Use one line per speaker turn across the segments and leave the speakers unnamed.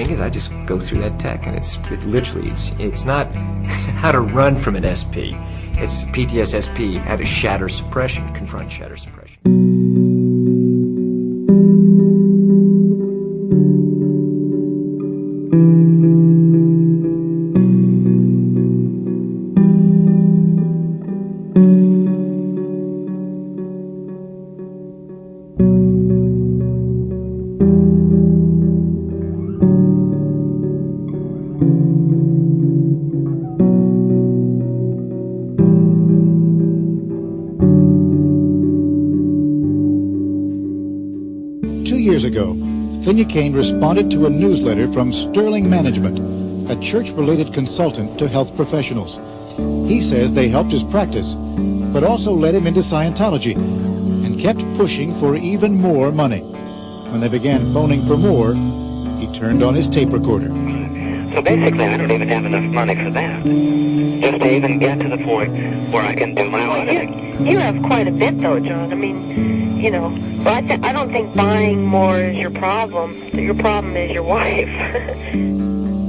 thing is I just go through that tech, and it's not how to run from an SP. It's PTSD, how to shatter suppression, confront shatter suppression.
2 years ago, Finney Kane responded to a newsletter from Sterling Management, a church-related consultant to health professionals. He says they helped his practice, but also led him into Scientology and kept pushing for even more money. When they began phoning for more, he turned on his tape recorder.
So basically, I don't even have enough money for that. Just to even get to the point where I can do my own thing.
You have quite a bit, though, John. I mean, you know, but I don't think buying more is your problem. Your problem is your wife.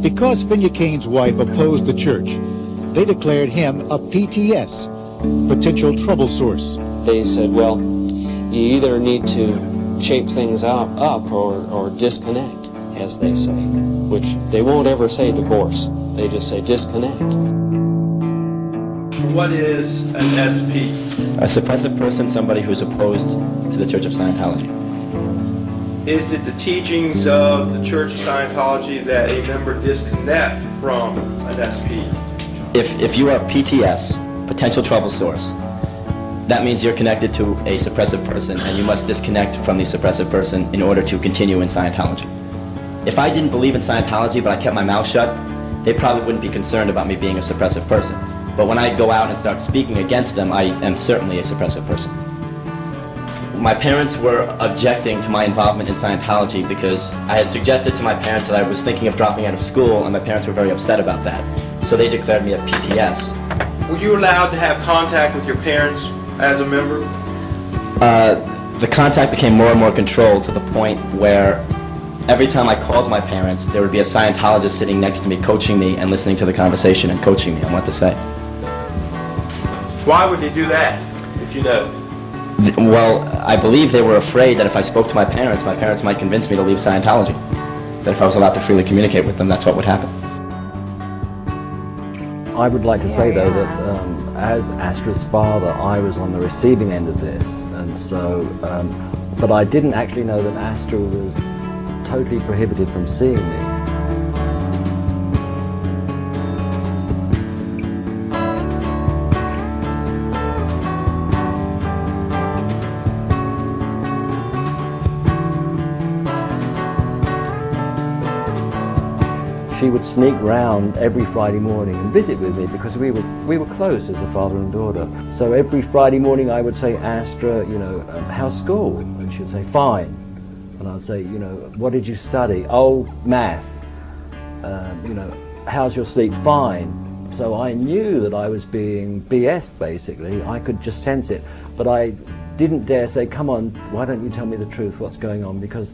Because Finney Kane's wife opposed the church, they declared him a PTS, potential trouble source.
They said, well, you either need to shape things up or disconnect, as they say, which they won't ever say divorce. They just say disconnect.
What is an SP?
A suppressive person, somebody who's opposed to the Church of Scientology.
Is it the teachings of the Church of Scientology that a member disconnect from an SP?
If you are PTS, potential trouble source, that means you're connected to a suppressive person and you must disconnect from the suppressive person in order to continue in Scientology. If I didn't believe in Scientology but I kept my mouth shut, they probably wouldn't be concerned about me being a suppressive person. But when I go out and start speaking against them, I am certainly a suppressive person. My parents were objecting to my involvement in Scientology because I had suggested to my parents that I was thinking of dropping out of school, and my parents were very upset about that. So they declared me a PTS.
Were you allowed to have contact with your parents as a member?
The contact became more and more controlled to the point where every time I called my parents, there would be a Scientologist sitting next to me, coaching me and listening to the conversation and coaching me on what to say.
Why would they do that, if you know?
Well, I believe they were afraid that if I spoke to my parents might convince me to leave Scientology. That if I was allowed to freely communicate with them, that's what would happen.
I would like to say, though, that as Astra's father, I was on the receiving end of this, and so, but I didn't actually know that Astra was totally prohibited from seeing me. She would sneak round every Friday morning and visit with me because we were close as a father and daughter. So every Friday morning I would say, Astra, you know, how's school? And she would say, fine. And I'd say, you know, what did you study? Oh, math. You know, how's your sleep? Fine. So I knew that I was being BS'd, basically. I could just sense it. But I didn't dare say, come on, why don't you tell me the truth, what's going on? Because,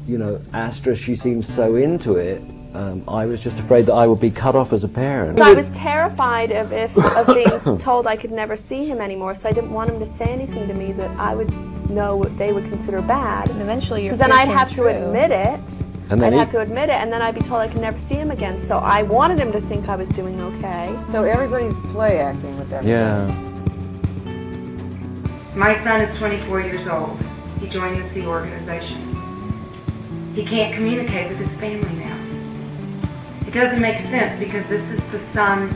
you know, Astra, she seemed so into it. I was just afraid that I would be cut off as a parent.
I was terrified of being told I could never see him anymore, so I didn't want him to say anything to me that I would know what they would consider bad.
And eventually your
because then I'd have to admit it.
And then
I'd have to admit it, and then I'd be told I could never see him again. So I wanted him to think I was doing okay.
So everybody's play acting with that.
Yeah.
My son is 24 years old. He joined the Sea organization. He can't communicate with his family now. It doesn't make sense because this is the son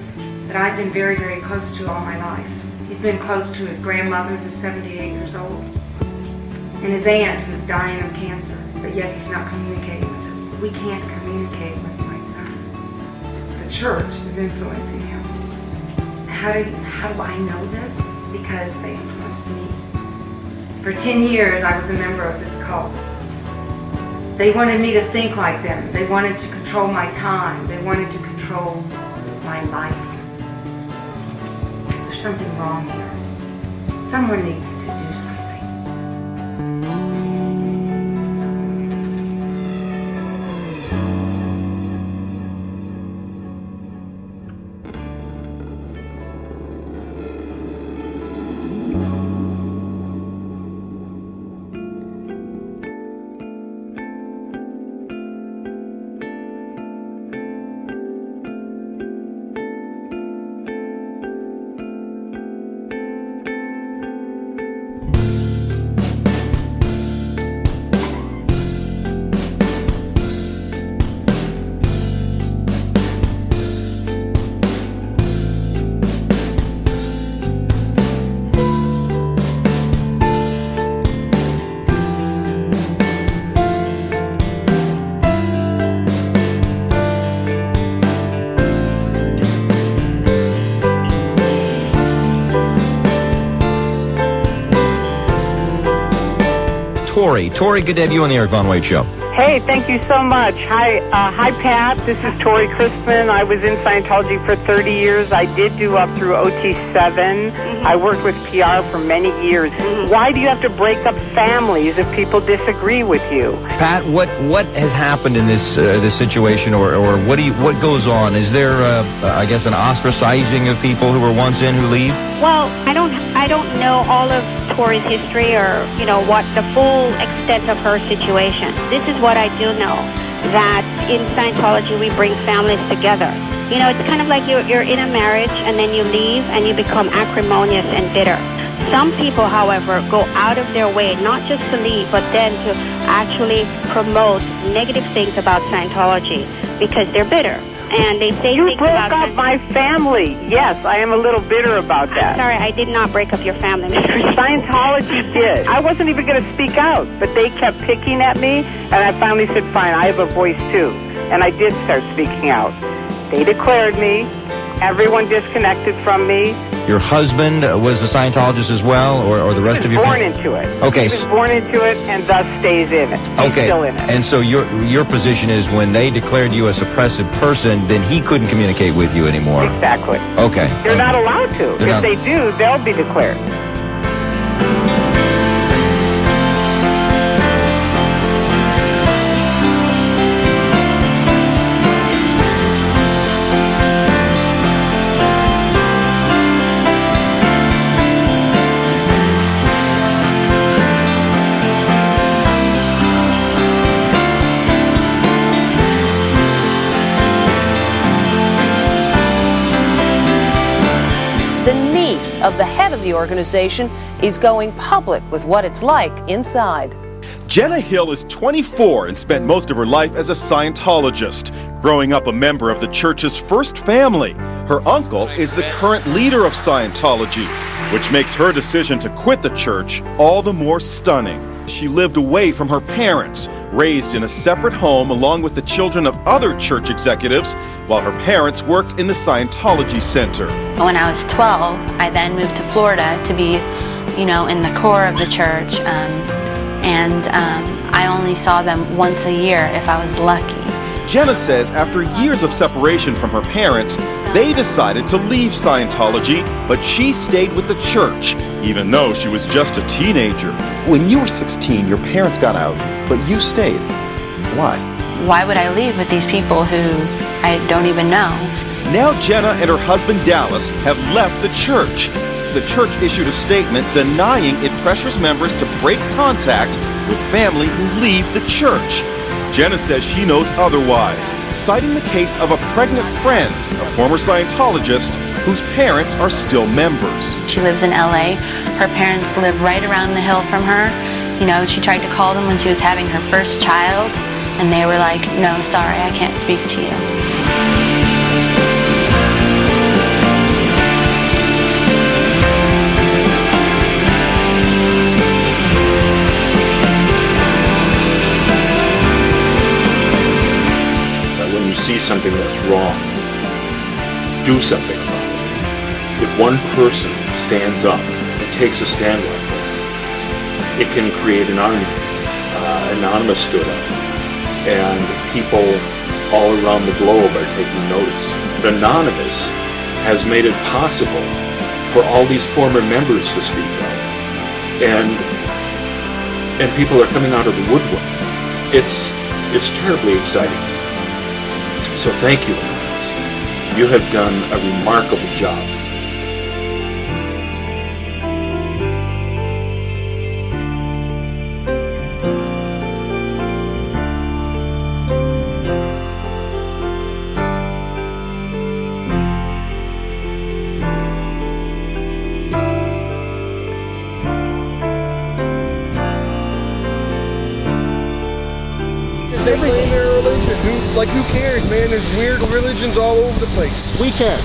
that I've been very, very close to all my life. He's been close to his grandmother, who's 78 years old, and his aunt, who's dying of cancer, but yet he's not communicating with us. We can't communicate with my son. The church is influencing him. How do I know this? Because they influenced me. For 10 years, I was a member of this cult. They wanted me to think like them. They wanted to control my time. They wanted to control my life. There's something wrong here. Someone needs to do something.
Tori. Tori, good to have you on the Eric Von Wade Show.
Hey, thank you so much. Hi, Pat. This is Tori Crispin. I was in Scientology for 30 years. I did do up through OT7. I worked with PR for many years. Why do you have to break up families if people disagree with you?
Pat, what has happened in this situation, or what goes on? Is there, I guess, an ostracizing of people who were once in who leave?
Well, I don't know all of Tori's history or, what the full extent of her situation. This is what I do know, that in Scientology we bring families together. It's kind of like you're in a marriage and then you leave and you become acrimonious and bitter. Some people, however, go out of their way, not just to leave, but then to actually promote negative things about Scientology because they're bitter. And they say
you
things
broke
about
up my family. Yes, I am a little bitter about that.
I'm sorry, I did not break up your family, Mr.
Scientology did. I wasn't even going to speak out, but they kept picking at me, and I finally said, fine, I have a voice too. And I did start speaking out. They declared me. Everyone disconnected from me.
Your husband was a Scientologist as well, or the rest of your
family? He was born into it.
Okay.
He was born into it and thus stays in it. He's still in it.
And so your position is when they declared you a suppressive person, then he couldn't communicate with you anymore.
Exactly.
Okay.
They're not allowed to. If they do, they'll be declared.
Of the head of the organization is going public with what it's like inside.
Jenna Hill is 24 and spent most of her life as a Scientologist, growing up a member of the church's first family. Her uncle is the current leader of Scientology, which makes her decision to quit the church all the more stunning. She lived away from her parents, raised in a separate home along with the children of other church executives, while her parents worked in the Scientology Center.
When I was 12, I then moved to Florida to be, in the core of the church, and I only saw them once a year if I was lucky.
Jenna says after years of separation from her parents, they decided to leave Scientology, but she stayed with the church, even though she was just a teenager.
When you were 16, your parents got out, but you stayed. Why?
Why would I leave with these people who I don't even know?
Now Jenna and her husband Dallas have left the church. The church issued a statement denying it pressures members to break contact with family who leave the church. Jenna says she knows otherwise, citing the case of a pregnant friend, a former Scientologist, whose parents are still members.
She lives in LA. Her parents live right around the hill from her. She tried to call them when she was having her first child, and they were like, no, sorry, I can't speak to you.
See something that's wrong, do something about it. If one person stands up and takes a stand like that, it can create an army. Anonymous stood up, and people all around the globe are taking notice. Anonymous has made it possible for all these former members to speak up, and people are coming out of the woodwork. It's terribly exciting. So thank you, Anonymous. You have done a remarkable job.
They claim their religion. Who cares, man? There's weird religions all over the place.
We can.